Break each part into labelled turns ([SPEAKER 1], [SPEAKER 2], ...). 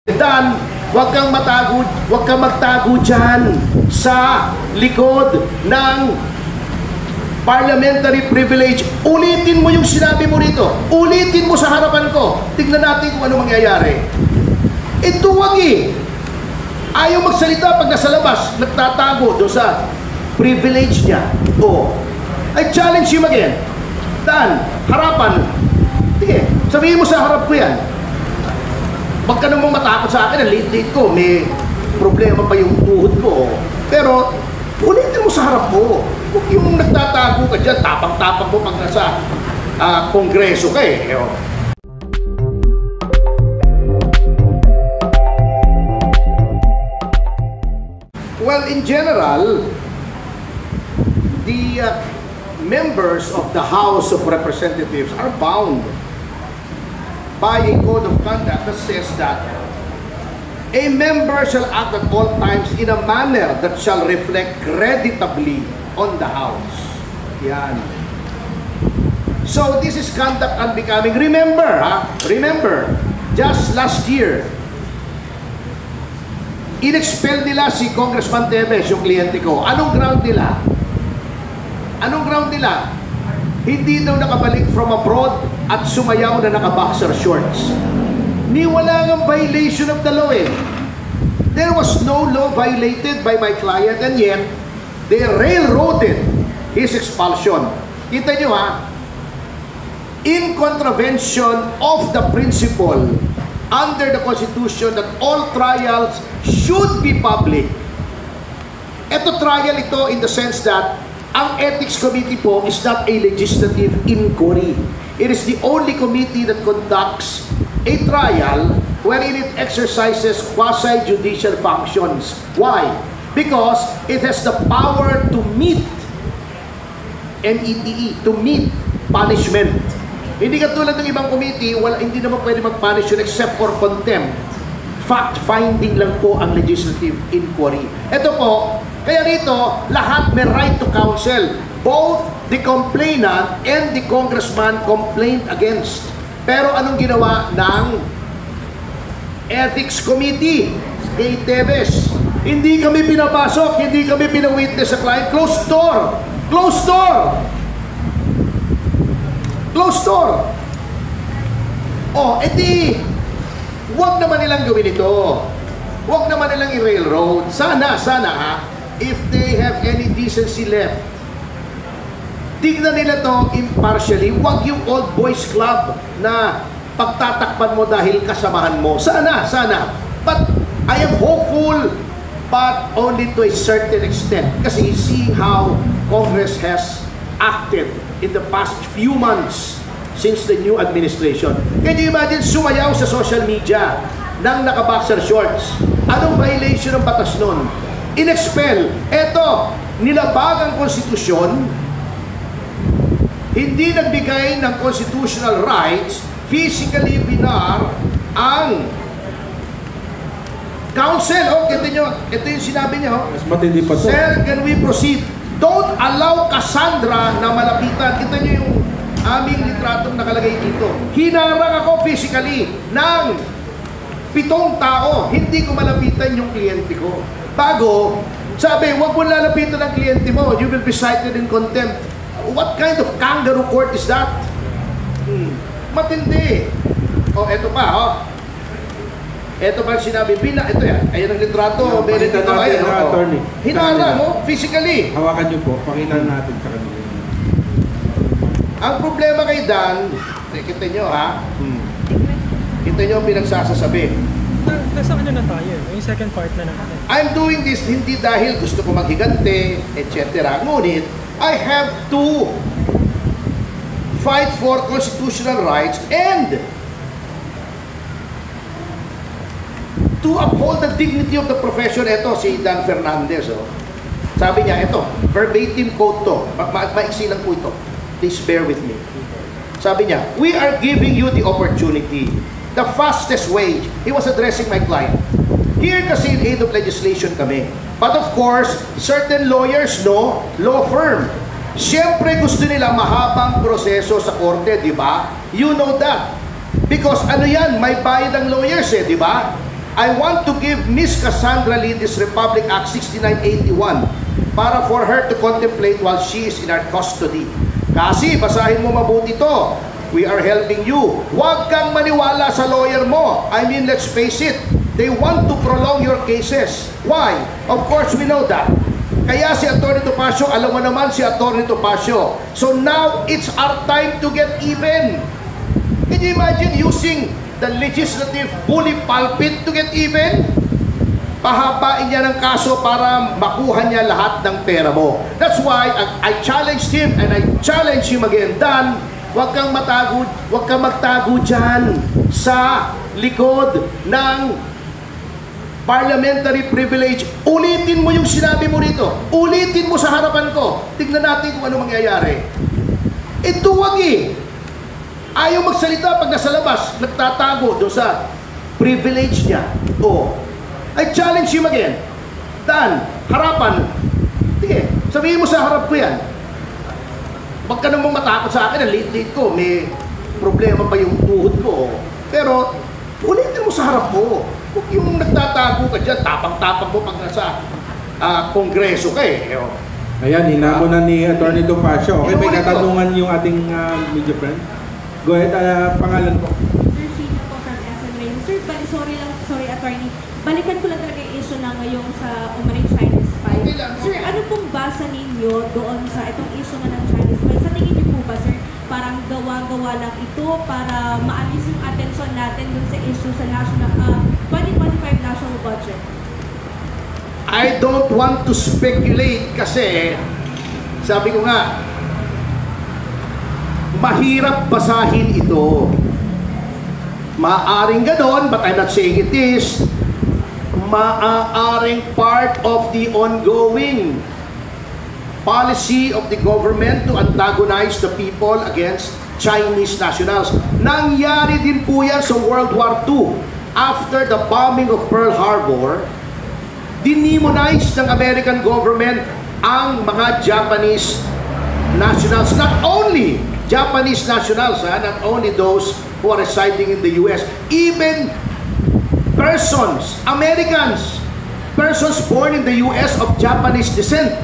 [SPEAKER 1] Dan, huwag kang magtago dyan sa likod ng parliamentary privilege. Ulitin mo yung sinabi mo rito. Ulitin mo sa harapan ko. Tignan natin kung ano mangyayari. Ito wag eh. Ayaw magsalita pag nasa labas. Nagtatago doon sa privilege niya. Oh. I challenge him again. Dan, harapan. Sige, sabihin mo sa harap ko yan. Huwag ka namang matakot sa akin, late-late ko, may problema pa yung tuhod ko. Pero, ulitin mo sa harap ko. Huwag yung nagtatago ka dyan, tapang-tapang mo pag nasa kongreso ka eh. Well, in general, the members of the House of Representatives are bound by a code of conduct that says that a member shall act at all times in a manner that shall reflect creditably on the House. Yan. So this is conduct unbecoming. Remember, just last year, in-expel nila si Congressman Teves, yung kliyente ko. Anong ground nila? Hindi daw nakabalik from abroad at sumayaw na naka-boxer shorts. Ni wala ng violation of the law eh. There was no law violated by my client and yet they railroaded his expulsion. Kita nyo ha? In contravention of the principle under the Constitution that all trials should be public. Ito trial ito in the sense that ang Ethics Committee po is not a legislative inquiry. It is the only committee that conducts a trial wherein it exercises quasi-judicial functions. Why? Because it has the power to meet METE, to meet punishment. Hindi katulad ng ibang committee, hindi naman pwede mag-punish yun except for contempt. Fact-finding lang po ang legislative inquiry. Ito po, kaya rito, lahat may right to counsel. Both the complainant and the congressman complained against. Pero anong ginawa ng Ethics Committee kay Teves? Hindi kami pinapasok, hindi kami pinawitness sa client. Closed door! Closed door! Closed door! Oh, edi, huwag naman nilang gawin ito. Huwag naman nilang i-railroad. Sana ha, if they have any decency left, tignan nila to impartially. Huwag yung old boys club na pagtatakpan mo dahil kasamahan mo. Sana. But I am hopeful, but only to a certain extent. Kasi seeing how Congress has acted in the past few months since the new administration. Can you imagine sumayaw sa social media ng naka-boxer shorts? Anong violation ng batas nun? In-expel. Eto, nilabag ang konstitusyon, hindi nagbigay ng constitutional rights, physically binar ang counsel. Oh, kita nyo, ito yung sinabi niya. Oh.
[SPEAKER 2] Mas matindi pa to.
[SPEAKER 1] Sir, can we proceed? Don't allow Cassandra na malapitan. Kita nyo yung aming litratong nakalagay dito. Hinarang ako physically ng 7 tao. Hindi ko malapitan yung kliyente ko. Bago, sabi, huwag mo lalapitan ang kliyente mo. You will be cited in contempt. What kind of kangaroo court is that? Matindi. Oh, eto pa, oh. Eto pa sinabi, ito yan. Ayan ang litrato.
[SPEAKER 2] Pakita natin na attorney.
[SPEAKER 1] Hinarang mo, physically.
[SPEAKER 2] Hawakan nyo po, pakita natin sa kanila.
[SPEAKER 1] Ang problema kay Dan, kita nyo ha, kita nyo ang pinagsasasabi.
[SPEAKER 3] Nasa ano na tayo? Yung second part na naman.
[SPEAKER 1] I'm doing this hindi dahil gusto ko maghigante, etc. Ngunit, I have to fight for constitutional rights and to uphold the dignity of the profession. Ito, si Dan Fernandez. Oh. Sabi niya, ito, verbatim quote to. Maiksi lang po ito. Please bear with me. Sabi niya, we are giving you the opportunity. The fastest way. He was addressing my client. Here kasi in aid of legislation kami. But of course, certain lawyers know law firm. Siyempre gusto nila mahabang proseso sa korte, di ba? You know that. Because ano yan, may bayad ang lawyers di ba? I want to give Miss Cassandra Lee this Republic Act 6981 para for her to contemplate while she is in our custody. Kasi, basahin mo mabuti to. We are helping you. Huwag kang maniwala sa lawyer mo. I mean, let's face it. They want to prolong your cases. Why? Of course, we know that. Kaya si Atty. Topacio, alam mo naman si Atty. Topacio. So now, it's our time to get even. Can you imagine using the legislative bully pulpit to get even? Pahabain niya ng kaso para makuha niya lahat ng pera mo. That's why I challenged him and I challenge him again. Dan, huwag kang magtago dyan sa likod ng parliamentary privilege. Ulitin mo yung sinabi mo rito. Ulitin mo sa harapan ko. Tignan natin kung ano mangyayari. Ito wag eh. Ayaw magsalita pag nasa labas. Nagtatago doon sa privilege niya. Oh. I challenge him again. Dan, harapan. Sige, sabihin mo sa harap ko yan. Huwag ka namang matakot sa akin. Ang late-late ko. May problema pa yung tuhod ko. Pero, ulitin mo sa harap ko. Huwag yung nagtatago ka dyan. Tapang-tapang mo pag nasa kongreso ka eh.
[SPEAKER 2] Ayan, hinamo na ni Atty. Topacio. Okay, may katanungan yung ating media friend. Go ahead, pangalan po.
[SPEAKER 4] Sir, Sheena po from SM Rain. Sir, sorry, attorney. Balikan ko lang talaga yung issue na ngayong sa umaring Chinese spy.
[SPEAKER 1] Okay lang.
[SPEAKER 4] Sir, ano pong basa ninyo doon sa itong issue na ng Chinese spy? Sa tingin niyo po ba, sir, parang gawa-gawa lang ito para maalis yung attention natin dun sa issue sa 2025 national budget?
[SPEAKER 1] I don't want to speculate kasi sabi ko nga mahirap basahin ito. Maaaring ganon, but I'm not saying it is. Maaaring part of the ongoing policy of the government to antagonize the people against Chinese nationals. Nangyari din po yan sa World War II. After the bombing of Pearl Harbor, dinimonize ng American government ang mga Japanese nationals. Not only Japanese nationals, not only those who are residing in the US, even persons, Americans, persons born in the US of Japanese descent,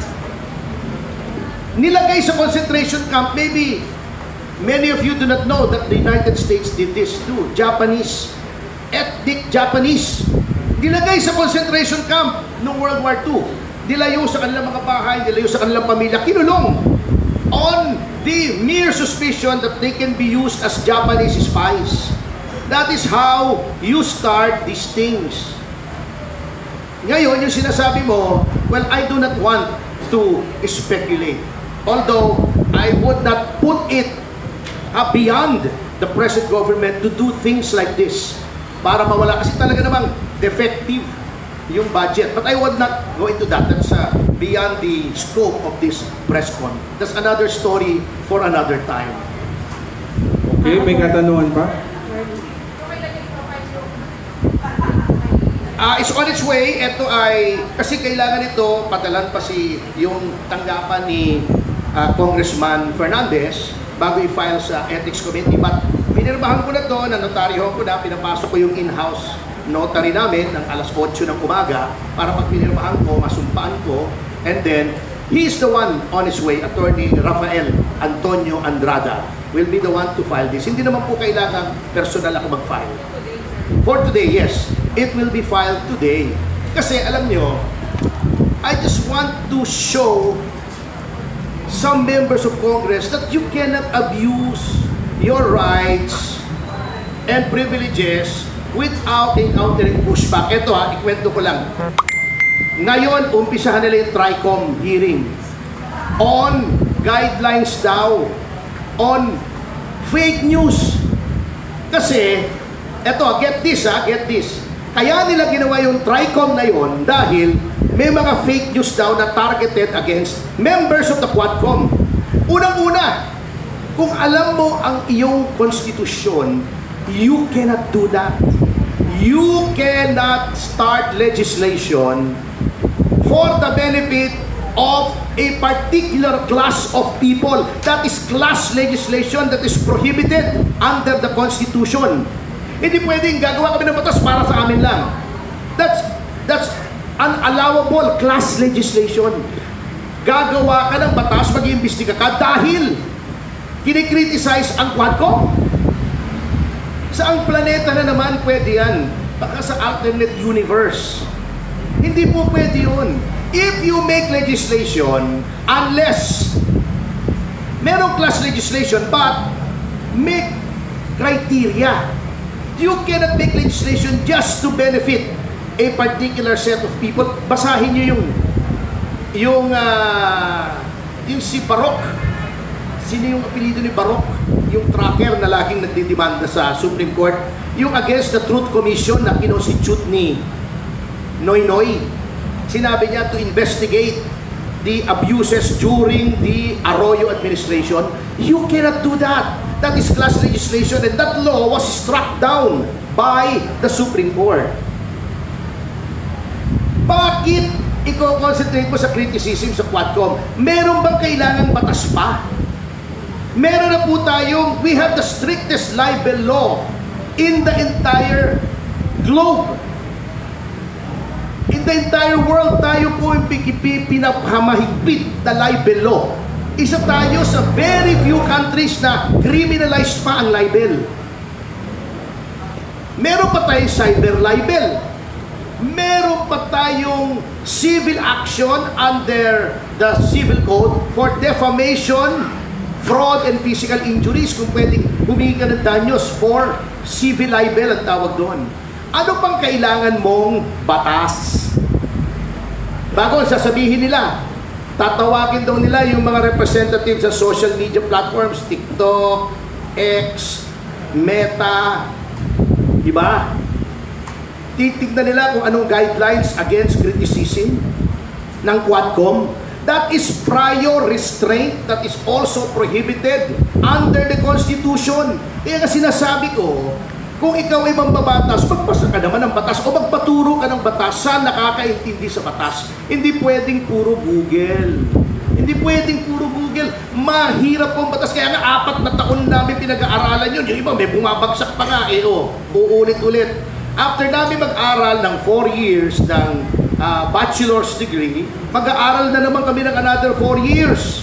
[SPEAKER 1] nilagay sa concentration camp. Maybe many of you do not know that the United States did this too. Japanese, ethnic Japanese, nilagay sa concentration camp noong World War II. Nilayo sa kanilang mga bahay, nilayo sa kanilang pamilya, kinulong on the mere suspicion that they can be used as Japanese spies. That is how you start these things. Ngayon, yung sinasabi mo, well, I do not want to speculate. Although, I would not put it beyond the present government to do things like this para mawala. Kasi talaga namang defective yung budget. But I would not go into that. That's beyond the scope of this press con. That's another story for another time.
[SPEAKER 2] Okay, may katanungan pa?
[SPEAKER 1] It's on its way. Ito ay, kasi kailangan ito, padalan pa yung tanggapan ni Congressman Fernandez bago i-file sa Ethics Committee. But pinirmahan ko na to, nanotaryo ko na, pinapasok ko yung in-house notary namin ng alas 8 ng umaga para pag pinirmahan ko, masumpaan ko, and then he's the one on his way. Attorney Rafael Antonio Andrada will be the one to file this. Hindi naman po kailangan personal ako mag-file. For today, yes. It will be filed today. Kasi alam nyo, I just want to show some members of Congress that you cannot abuse your rights and privileges without encountering pushback. Ito ikwento ko lang. Ngayon, umpisahan nila yung TRICOM hearing on guidelines daw on fake news. Kasi, eto, get this. Kaya nila ginawa yung TRICOM na yon dahil may mga fake news daw na targeted against members of the Quadcom. Unang-una, kung alam mo ang iyong konstitusyon, you cannot do that. You cannot start legislation for the benefit of a particular class of people. That is class legislation that is prohibited under the Constitution. Hindi pwedeng gagawa kami ng batas para sa amin lang. That's unallowable class legislation. Gagawa ka ng batas, mag-iimbestiga ka dahil kinikriticize ang Quadcom. Saang planeta na naman pwede yan? Baka sa alternate universe. Hindi po pwede yun. If you make legislation, unless merong class legislation, but make criteria. You cannot make legislation just to benefit a particular set of people. Basahin niyo yung si Baroque. Sino yung apelido ni Baroque? Yung tracker na laging nagdidemanda sa Supreme Court. Yung against the Truth Commission na kinonstitute ni Noynoy. Sinabi niya to investigate the abuses during the Arroyo administration. You cannot do that. That is class legislation, and that law was struck down by the Supreme Court. Bakit i-concentrate mo sa criticism sa Quadcom? Meron bang kailangang batas pa? Meron na po tayong, we have the strictest libel law in the entire globe. In the entire world, tayo po yung pinapamahigpit na libel law. Isa tayo sa very few countries na criminalized pa ang libel. Meron pa tayong cyber libel. Meron pa tayong civil action under the civil code for defamation, fraud, and physical injuries. Kung pwedeng humingi ka ng danyos for civil libel ang tawag doon. Ano pang kailangan mong batas? Bago sasabihin nila, tatawagin daw nila yung mga representatives sa social media platforms, TikTok, X, Meta, di ba? Titignan nila kung anong guidelines against criticism ng Quadcom. That is prior restraint that is also prohibited under the Constitution. Kaya nga sinasabi ko, kung ikaw ay mambabatas, magpasa ka naman ng batas o magpaturo ka ng batas sa nakakaintindi sa batas. Hindi pwedeng puro Google. Hindi pwedeng puro Google. Mahirap pong batas. Kaya nga 4 na taon namin pinag-aaralan yun. Yung iba may bumabagsak pa nga. Uulit-ulit. After namin mag-aral ng 4 years ng bachelor's degree, mag-aaral na naman kami ng another 4 years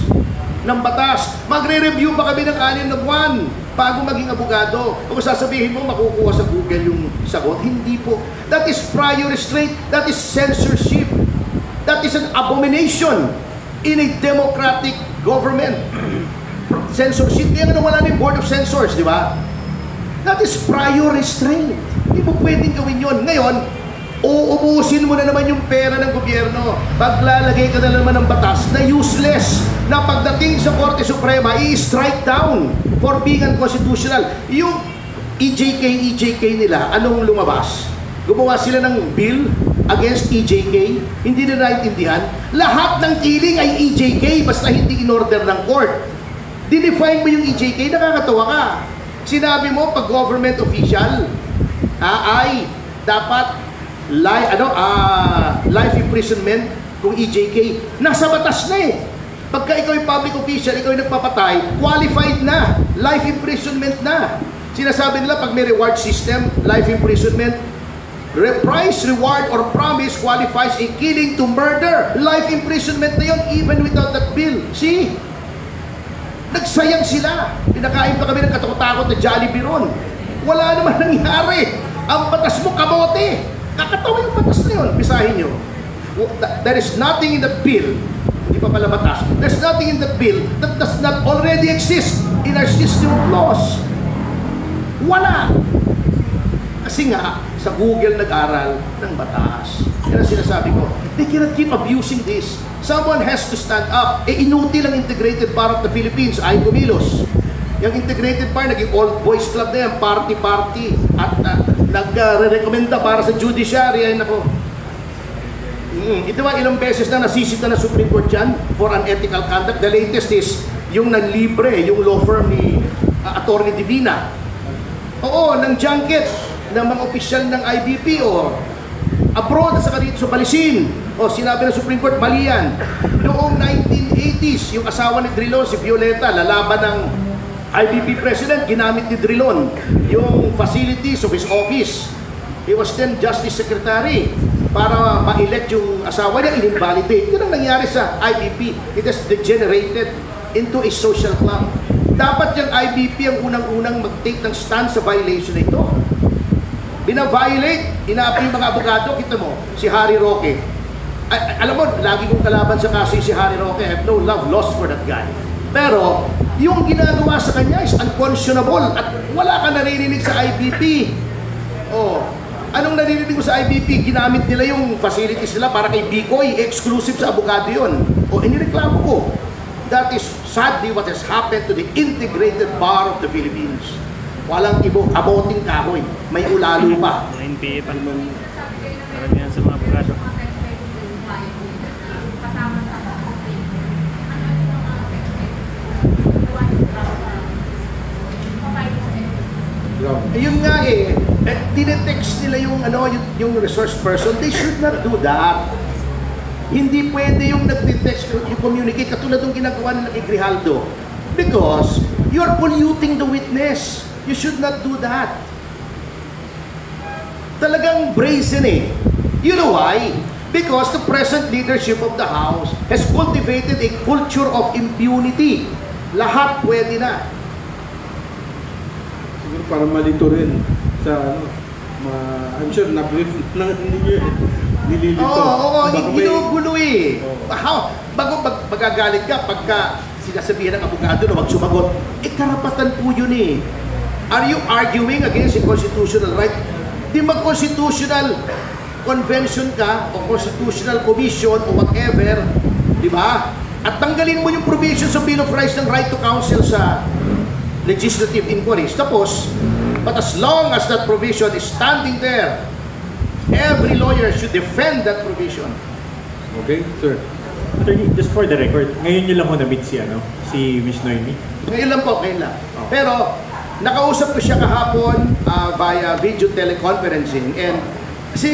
[SPEAKER 1] ng batas. Magre-review pa kami ng 6 na buwan bago maging abogado. Kung sasabihin mo, makukuha sa Google yung sagot. Hindi po. That is prior restraint. That is censorship. That is an abomination in a democratic government. Censorship. Kaya nga wala na yung Board of Censors, di ba? That is prior restraint. Hindi mo pwedeng gawin yun. Ngayon, uubusin mo na naman yung pera ng gobyerno. Paglalagay ka na naman ng batas na useless, na pagdating sa Korte Suprema, i-strike down for being unconstitutional. Yung EJK nila, anong lumabas? Gumawa sila ng bill against EJK, hindi na naintindihan. Lahat ng killing ay EJK, basta hindi in-order ng court. Dinefine mo yung EJK, nakakatawa ka. Sinabi mo, pag government official, ay dapat life imprisonment kung EJK. Nasa batas na eh. Pagka ikaw yung public official, ikaw yung nagpapatay, qualified na. Life imprisonment na. Sinasabi nila pag may reward system, life imprisonment, price, reward, or promise qualifies a killing to murder. Life imprisonment na yun even without that bill. See? Nagsayang sila. Pinakain pa kami ng katakot-takot na Jollibee ron. Wala naman nangyari. Ang batas mo, kamote. Kakatawa yung batas na yun. Bisahin nyo. There is nothing in the bill. Hindi pa pala batas. There's nothing in the bill that does not already exist in our system of laws. Wala. Kasi nga, sa Google nag-aral ng batas. Yan ang sinasabi ko. They cannot keep abusing this. Someone has to stand up. Inutil ang Integrated Bar of the Philippines, ay kumilos. Yung Integrated Bar, naging old boys club na yan, party-party. At nag-recommenda para sa judiciary. Ay nako. Ito ba, ilang beses na nasisita na Supreme Court dyan for unethical conduct. The latest is yung nanlibre, yung law firm ni Attorney Divina. Oo, ng junket ng mga opisyal ng IBP o abroad sa dito sa Balisin. O sinabi ng Supreme Court, mali yan. Noong 1980s, yung asawa ni Drilon, si Violeta, lalaban ng IBP President, ginamit ni Drilon yung facilities of his office He was then Justice Secretary. Para ma-elect yung asawa niya, in-invalidate. Yun ang nangyari sa IBP. It has degenerated into a social club. Dapat yung IBP ang unang-unang mag-take ng stand sa violation na ito. Bina-violate, inaapi yung mga abogado, kita mo, si Harry Roque. Alam mo, lagi kong kalaban sa kaso si Harry Roque. I have no love lost for that guy. Pero, yung ginagawa sa kanya is unconscionable at wala ka naririnig sa IBP. Oh, anong naririnig mo sa IBP? Ginamit nila yung facilities nila para kay Bicoy, exclusive sa abogado yun. O, inireklamo ko. That is sadly what has happened to the integrated bar of the Philippines. Walang ibo, kaboting kahoy. May ulalo pa.
[SPEAKER 5] 9 pa naman. Karamihan sa mga abogado.
[SPEAKER 1] Yun nga tinetext nila yung yung resource person. They should not do that. Hindi pwede yung nagte-text, yung communicate katulad ng ginagawa nila kay Grijaldo. Because you're polluting the witness. You should not do that. Talagang brazen You know why? Because the present leadership of the House has cultivated a culture of impunity. Lahat pwede na.
[SPEAKER 2] Siguro para malito rin sa I'm sure na-brief na ninyo nililito.
[SPEAKER 1] Oo,
[SPEAKER 2] Baka may-
[SPEAKER 1] ginugulo Bago magagalit ka pagka sinasabihan ng abogado na wag sumagot, karapatan po yun Are you arguing against a constitutional right? Di mag-constitutional convention ka o constitutional commission o whatever, di ba? At tanggalin mo yung provision sa Bill of Rights ng right to counsel sa legislative inquiries. Tapos, but as long as that provision is standing there, every lawyer should defend that provision.
[SPEAKER 2] Okay, sir.
[SPEAKER 6] Attorney, just for the record, ngayon nyo lang ko na-meet si Miss Noemi?
[SPEAKER 1] Ngayon lang po, ngayon lang. Pero, nakausap ko siya kahapon via video teleconferencing and si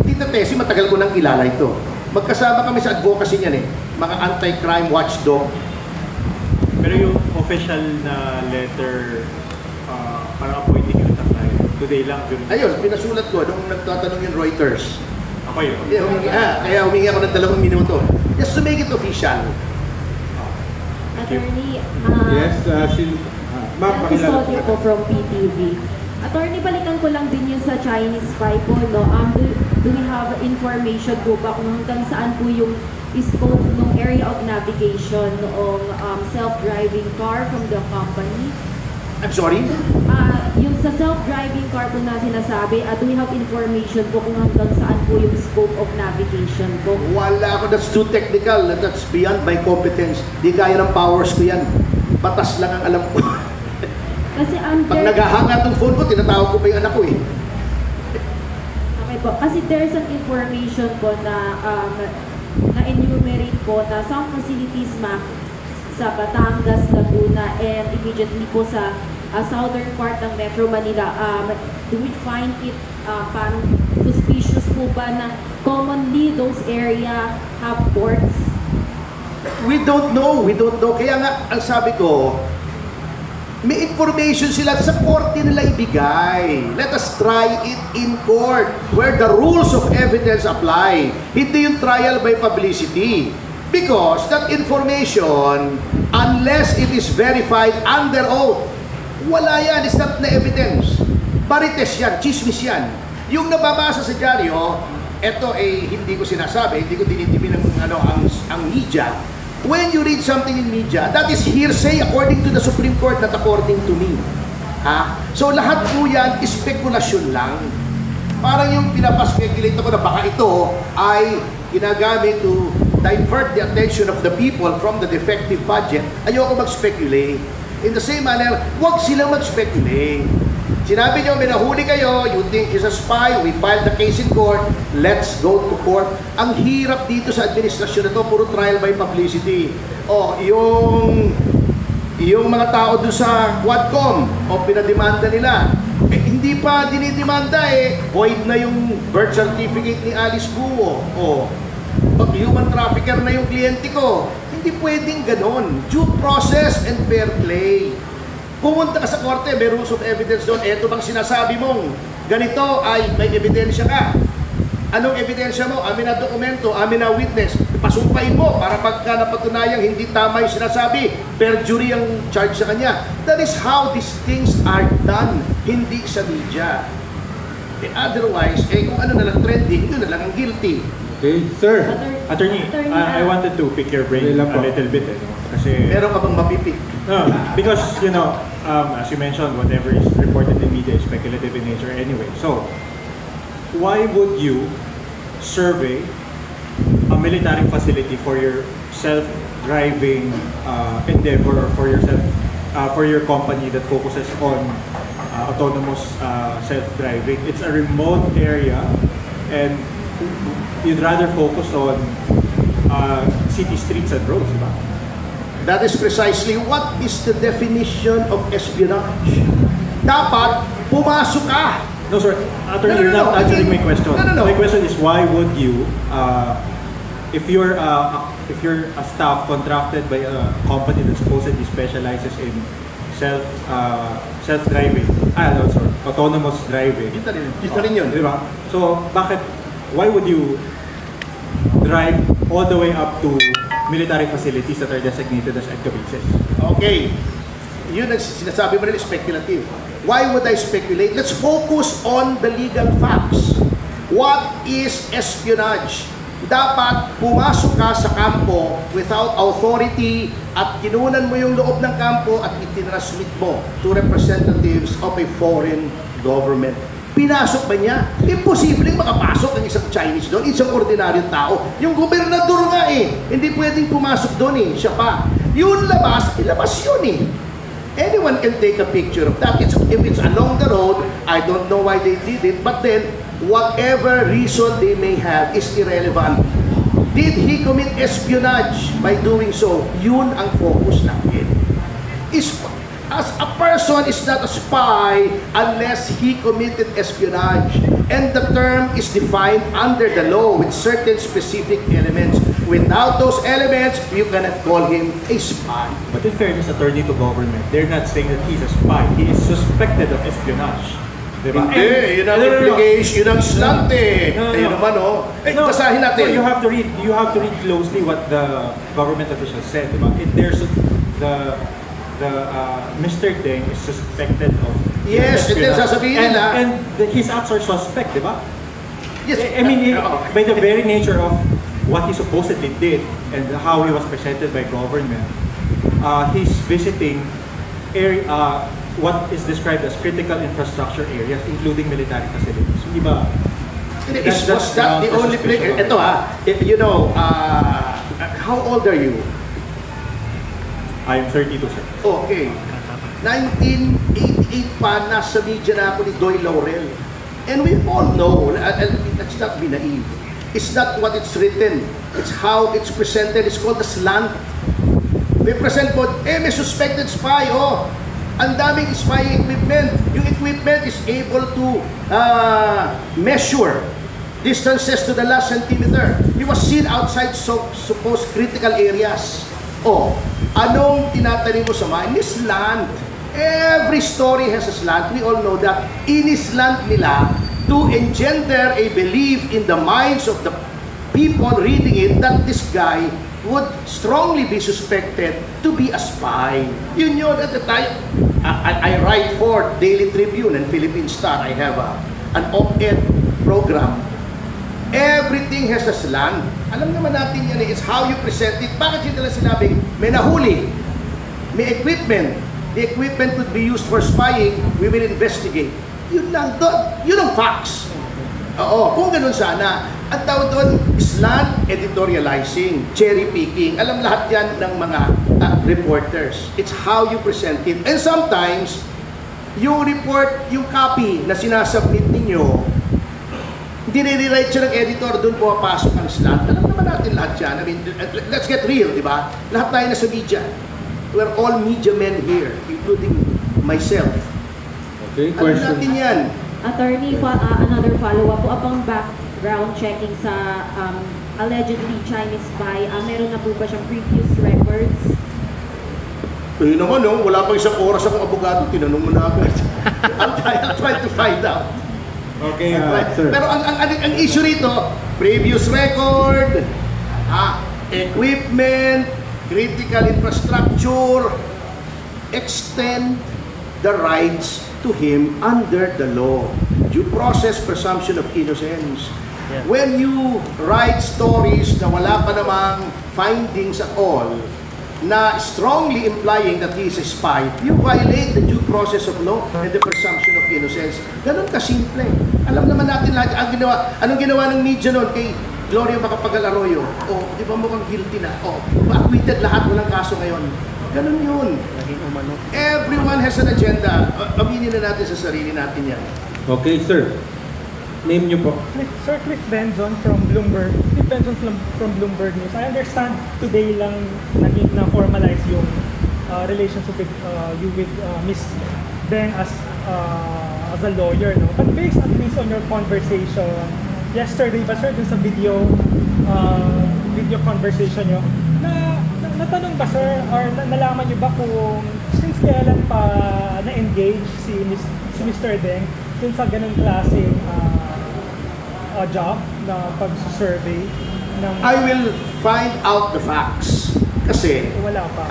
[SPEAKER 1] Tita Tessie, matagal ko nang kilala ito. Magkasama kami sa advocacy niyan mga anti-crime watchdog.
[SPEAKER 6] Pero yung official na letter para appointing yung takay, today lang.
[SPEAKER 1] Ayun, pinasulat ko nung nagtatanong yung Reuters.
[SPEAKER 6] Ako yun.
[SPEAKER 1] Kaya humingi ako ng 2 minuto. Just to make it official.
[SPEAKER 4] Attorney,
[SPEAKER 2] Yes, ma'am, pakilala
[SPEAKER 4] Custodio po from PTV. Attorney, balikan ko lang din yun sa Chinese spy po, no? Do we have information po ba kung hanggang saan po yung scope ng area of navigation noong self-driving car from the company?
[SPEAKER 1] I'm sorry?
[SPEAKER 4] Yung sa self-driving car po na sinasabi, do we have information po kung hanggang saan po yung scope of navigation po?
[SPEAKER 1] Wala ako. That's too technical. That's beyond my competence. Di kaya ng powers ko yan. Batas lang ang alam ko.
[SPEAKER 4] Kasi
[SPEAKER 1] Pag naghahanga itong phone ko, tinatawag ko pa yung anak ko
[SPEAKER 4] Okay po. Kasi there's an information po na na-enumerate po na some facilities ma'am sa Batangas, Laguna, and immediately po sa southern part ng Metro Manila. Do we find it parang suspicious po ba na commonly those area have ports?
[SPEAKER 1] We don't know. Kaya nga, ang sabi ko, may information sila sa korte nila ibigay. Let us try it in court where the rules of evidence apply. Hindi yung trial by publicity. Because that information, unless it is verified under oath, wala yan. It's not na evidence. Marites yan. Chismis yan. Yung nababasa sa dyaryo, eto hindi ko sinasabi, hindi ko dinidibin ang media. When you read something in media, that is hearsay according to the Supreme Court, not according to me. So lahat po yan, spekulasyon lang. Parang yung pinapaspekulate ako na baka ito ay ginagamit to divert the attention of the people from the defective budget. Ayoko mag-speculate. In the same manner, huwag silang mag-speculate. Sinabi nyo, may nahuli kayo, you think he's a spy, we filed the case in court, let's go to court. Ang hirap dito sa administrasyon na to, puro trial by publicity. Yung mga tao doon sa Quadcom, pinademanda nila, hindi pa dinidemanda void na yung birth certificate ni Alice Guo. Human trafficker na yung kliyente ko. Hindi pwedeng ganon. Due process and fair play. Pumunta ka sa korte, may rules of evidence doon. Eto bang sinasabi mong ganito ay may ebidensya ka? Anong ebidensya mo? Amin na dokumento, amin na witness. Pasumpain mo para pagka napatunayang hindi tama yung sinasabi, perjury ang charge sa kanya. That is how these things are done, hindi sa media. Otherwise, kung ano na lang trending, yun na lang ang guilty.
[SPEAKER 2] Okay, sir.
[SPEAKER 6] Attorney, I wanted to pick your brain a little bit. No? Kasi,
[SPEAKER 1] Meron ka bang mapipik?
[SPEAKER 6] no, because, as you mentioned, whatever is reported in media is speculative in nature anyway. So, why would you survey a military facility for your self-driving endeavor or for your company that focuses on autonomous self-driving? It's a remote area, and you'd rather focus on city streets and roads, diba?
[SPEAKER 1] That is precisely what is the definition of espionage. Dapat pumasok ka.
[SPEAKER 6] No, sir. Attorney, you're not answering my question.
[SPEAKER 1] No.
[SPEAKER 6] My question is, why would you, if you're a staff contracted by a company that supposedly specializes in self-driving, autonomous driving.
[SPEAKER 1] Kita rin yun.
[SPEAKER 6] Diba? So, why would you drive all the way up to military facilities that are designated as EDCA bases?
[SPEAKER 1] Okay. Yun ang sinasabi mo rin, speculative. Why would I speculate? Let's focus on the legal facts. What is espionage? Dapat pumasok ka sa kampo without authority at kinunan mo yung loob ng kampo at itinransmit mo to representatives of a foreign government. Pinasok ba niya? Imposibleng makapasok ang isang Chinese doon, isang ordinaryong tao. Yung gobernador nga hindi pwedeng pumasok doon siya pa. Yun ilabas yun Anyone can take a picture of that. If it's along the road, I don't know why they did it, but then, whatever reason they may have is irrelevant. Did he commit espionage by doing so? Yun ang focus natin. As a person is not a spy unless he committed espionage. And the term is defined under the law with certain specific elements. Without those elements, you cannot call him a spy.
[SPEAKER 6] But in fairness, attorney to government, they're not saying that he's a spy. He is suspected of espionage. Diba?
[SPEAKER 1] Hindi, yun ang implication, yun ang slant Ayun naman basahin natin.
[SPEAKER 6] No, you have to read closely what the government officials said. Diba? There's Mr. Deng is suspected of
[SPEAKER 1] Yes, and then sasabihin nila.
[SPEAKER 6] And his acts are suspect, diba?
[SPEAKER 1] Yes,
[SPEAKER 6] I mean, by the very nature of what he supposedly did and how he was presented by government, he's visiting what is described as critical infrastructure areas, including military facilities. Diba?
[SPEAKER 1] Was that the only place? Ito how old are you?
[SPEAKER 6] I am 32, sir.
[SPEAKER 1] Okay. 1988 pa, nasa media na ako ni Doy Laurel. And we all know, let's not be naive. It's not what it's written. It's how it's presented. It's called the slant. May present mo, may suspected spy, ang daming spy equipment. Yung equipment is able to measure distances to the last centimeter. He was seen outside supposed critical areas. Anong tinatanim mo sa mind? Slant. Every story has a slant. We all know that. Inislant nila to engender a belief in the minds of the people reading it that this guy would strongly be suspected to be a spy. Yun at the time. I write for Daily Tribune and Philippine Star. I have an op-ed program. Everything has a slant. Alam naman natin yan it's how you present it. Bakit yun nila sinabing may nahuli, may equipment, the equipment could be used for spying, we will investigate. Yun lang doon. Yun ang facts. Kung ganun sana. Ang tawag doon, slant editorializing, cherry picking. Alam lahat yan ng mga reporters. It's how you present it. And sometimes, yung report, yung copy na sinasubmit ninyo, dinirewrite siya ng editor, doon pumapasok ang slant. Alam naman natin lahat yan. I mean, let's get real, di ba? Lahat tayo nasa media. We're all media men here, including myself.
[SPEAKER 2] Okay,
[SPEAKER 1] Alam
[SPEAKER 2] question.
[SPEAKER 1] natin yan.
[SPEAKER 4] Attorney, another follow-up po upang background checking sa allegedly Chinese spy. Meron na po ba siyang previous records?
[SPEAKER 1] Eh naman, no, wala pang isang oras akong abogado, tinanong mo na agad. I'll try to find out.
[SPEAKER 2] Okay, sir.
[SPEAKER 1] Pero ang issue rito, previous record, equipment, critical infrastructure, extend the rights to him under the law. Due process, presumption of innocence.
[SPEAKER 5] Yeah.
[SPEAKER 1] When you write stories na wala pa namang findings at all, na strongly implying that he is a spy, you violate the due process of law and the presumption of innocence. Ganun ka-simple. Alam naman natin lahat, anong ginawa ng media noon kay Gloria Macapagal Arroyo? Oh, di ba mukhang guilty na? Oh, acquitted lahat, walang kaso ngayon. Ganun yun.
[SPEAKER 5] Naging umano.
[SPEAKER 1] Everyone has an agenda. Aminin na natin sa sarili natin yan.
[SPEAKER 2] Okay, sir. Name niyo po.
[SPEAKER 3] Sir Cliff Benzon from Bloomberg. Cliff Benzon from Bloomberg News. I understand today lang naging na-formalize yung relationship with you with Miss Deng as a lawyer, no? But based at least on your conversation yesterday, ba sir, dun sa video conversation nyo, natanong ba sir, or nalaman nyo ba kung since kailan pa na-engage si Mr. Deng dun sa ganung klaseng job na pag-survey ng...
[SPEAKER 1] I will find out the facts. Kasi,
[SPEAKER 3] Wala pa.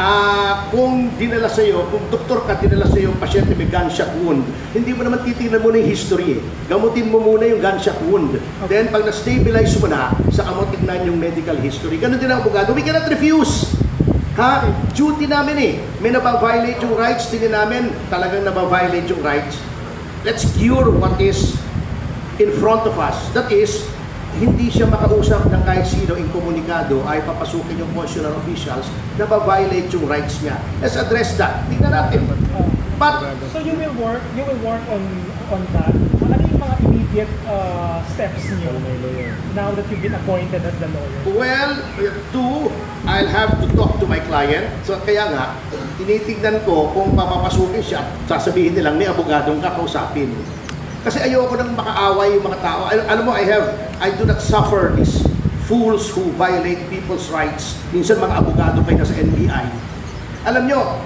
[SPEAKER 1] kung dinala sa'yo, kung doktor ka, dinala sa'yo yung pasyente may gunshot wound, hindi mo naman titignan muna yung history eh. Gamutin mo muna yung gunshot wound. Then, pag na-stabilize mo na, saka mo tignan yung medical history. Ganun din ang abogado. We cannot refuse. Ha? Duty namin eh. May nababiolate yung rights, tingin namin talagang nababiolate yung rights. Let's cure what is in front of us. That is, hindi siya makausap ng kahit sino inkomunikado ay papasukin yung consular officials na ba-violate yung rights niya. Let's address that. Tingnan natin. But,
[SPEAKER 3] So you will work on that. Ano yung mga immediate steps niyo now that you've been appointed as the lawyer?
[SPEAKER 1] well, two, I'll have to talk to my client. So, kaya nga, tinitignan ko kung papapasukin siya, sasabihin nilang may abogadong kakausapin. Kasi ayoko nang makaaway yung mga tao. Alam mo, I do not suffer these fools who violate people's rights. Minsan mga abogado pa na sa NBI. Alam nyo,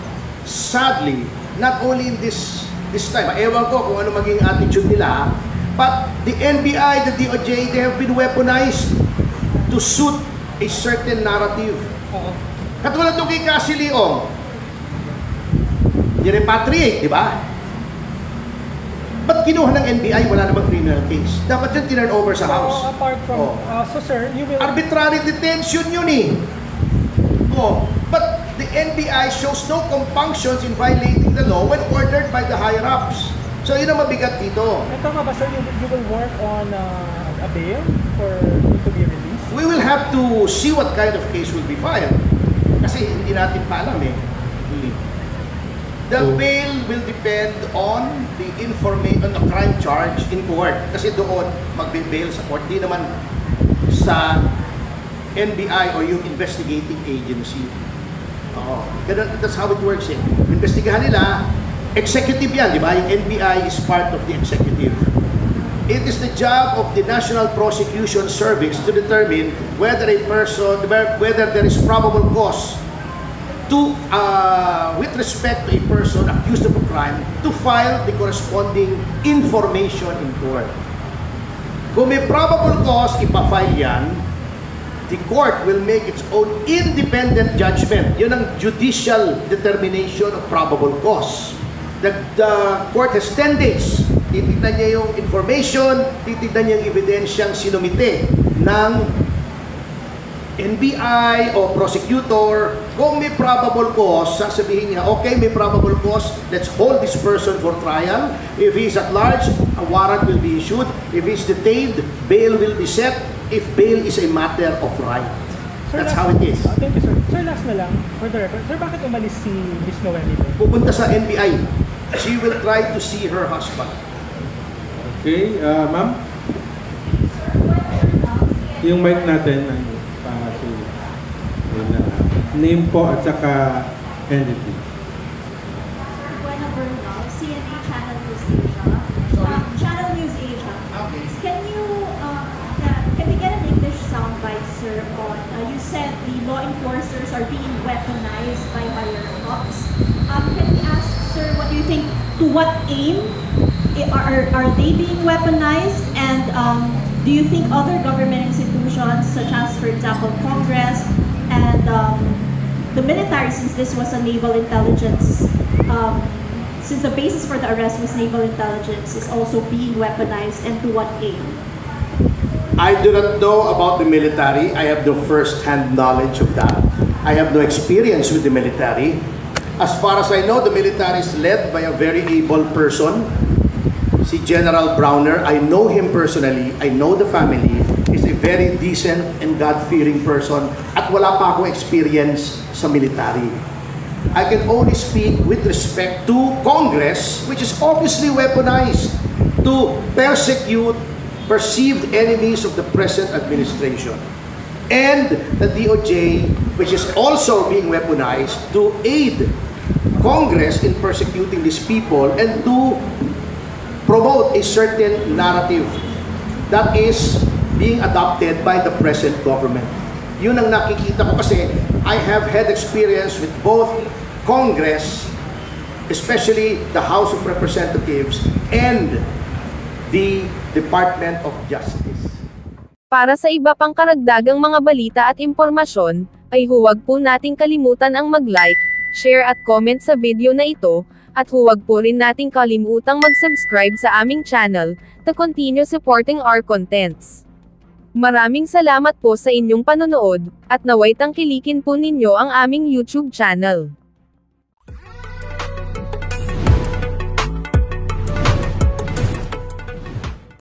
[SPEAKER 1] sadly, not only in this time, ewan ko kung ano maging attitude nila, but the NBI, the DOJ, they have been weaponized to suit a certain narrative. Katulad nung kay Cassie Leong, ni-repatriate, di ba? Ba't kinuha ng NBI? Wala namang criminal case. Dapat yan tinurn over sa House.
[SPEAKER 3] So apart from, so sir, you will...
[SPEAKER 1] Arbitrary detention yun eh. Oh, but the NBI shows no compunctions in violating the law when ordered by the higher-ups. So yun ang mabigat dito.
[SPEAKER 3] Ito nga ba sir, you will work on a bail for you to be released?
[SPEAKER 1] We will have to see what kind of case will be filed. Kasi hindi natin pa alam eh. The bail will depend on the information, on the crime charge in court. Kasi doon magbe-bail sa court. Di naman sa NBI or yung investigating agency. That's how it works eh. Investigahan nila, executive yan, di ba? Yung NBI is part of the executive. It is the job of the National Prosecution Service to determine whether there is probable cause to, with respect to a person accused of a crime, to file the corresponding information in court. Kung may probable cause, ipafile yan, the court will make its own independent judgment. Yun ang judicial determination of probable cause. The court has 10 days. Titignan niya yung information, titignan niya yung evidensyang sinumite ng NBI o prosecutor. Kung may probable cause, sasabihin niya, okay, may probable cause, let's hold this person for trial. If he's at large, a warrant will be issued. If he's detained, bail will be set. If bail is a matter of right.
[SPEAKER 3] Sir,
[SPEAKER 1] That's how it is.
[SPEAKER 3] Thank you sir. Sir, last na lang, for the record, sir, bakit umalis si Miss Noemi?
[SPEAKER 1] Pupunta sa NBI. She will try to see her husband.
[SPEAKER 2] Okay, ma'am? Yung mic natin, name po at saka entity.
[SPEAKER 7] Buena Bernal, CNA Channel News Asia. Channel News Asia.
[SPEAKER 1] Okay.
[SPEAKER 7] Can we get an English soundbite, sir, on, you said the law enforcers are being weaponized by higher ups. Can we ask, sir, what do you think, to what aim are they being weaponized? And do you think other government institutions, such as, for example, Congress and the military, since this was a naval intelligence, since the basis for the arrest was naval intelligence, is also being weaponized, and to what aim?
[SPEAKER 1] I do not know about the military. I have no first-hand knowledge of that. I have no experience with the military. As far as I know, the military is led by a very able person, si General Browner. I know him personally. I know the family. He's a very decent and God-fearing person at wala pa akong experience sa military. I can only speak with respect to Congress, which is obviously weaponized to persecute perceived enemies of the present administration. And the DOJ, which is also being weaponized to aid Congress in persecuting these people and to promote a certain narrative that is being adopted by the present government. Yun ang nakikita ko kasi I have had experience with both Congress, especially the House of Representatives and the Department of Justice.
[SPEAKER 8] Para sa iba pang karagdagang mga balita at impormasyon, ay huwag po nating kalimutan ang mag-like, share at comment sa video na ito, at huwag po rin nating kalimutang mag-subscribe sa aming channel, to continue supporting our contents. Maraming salamat po sa inyong panonood, at naway tangkilikin po ninyo ang aming YouTube channel.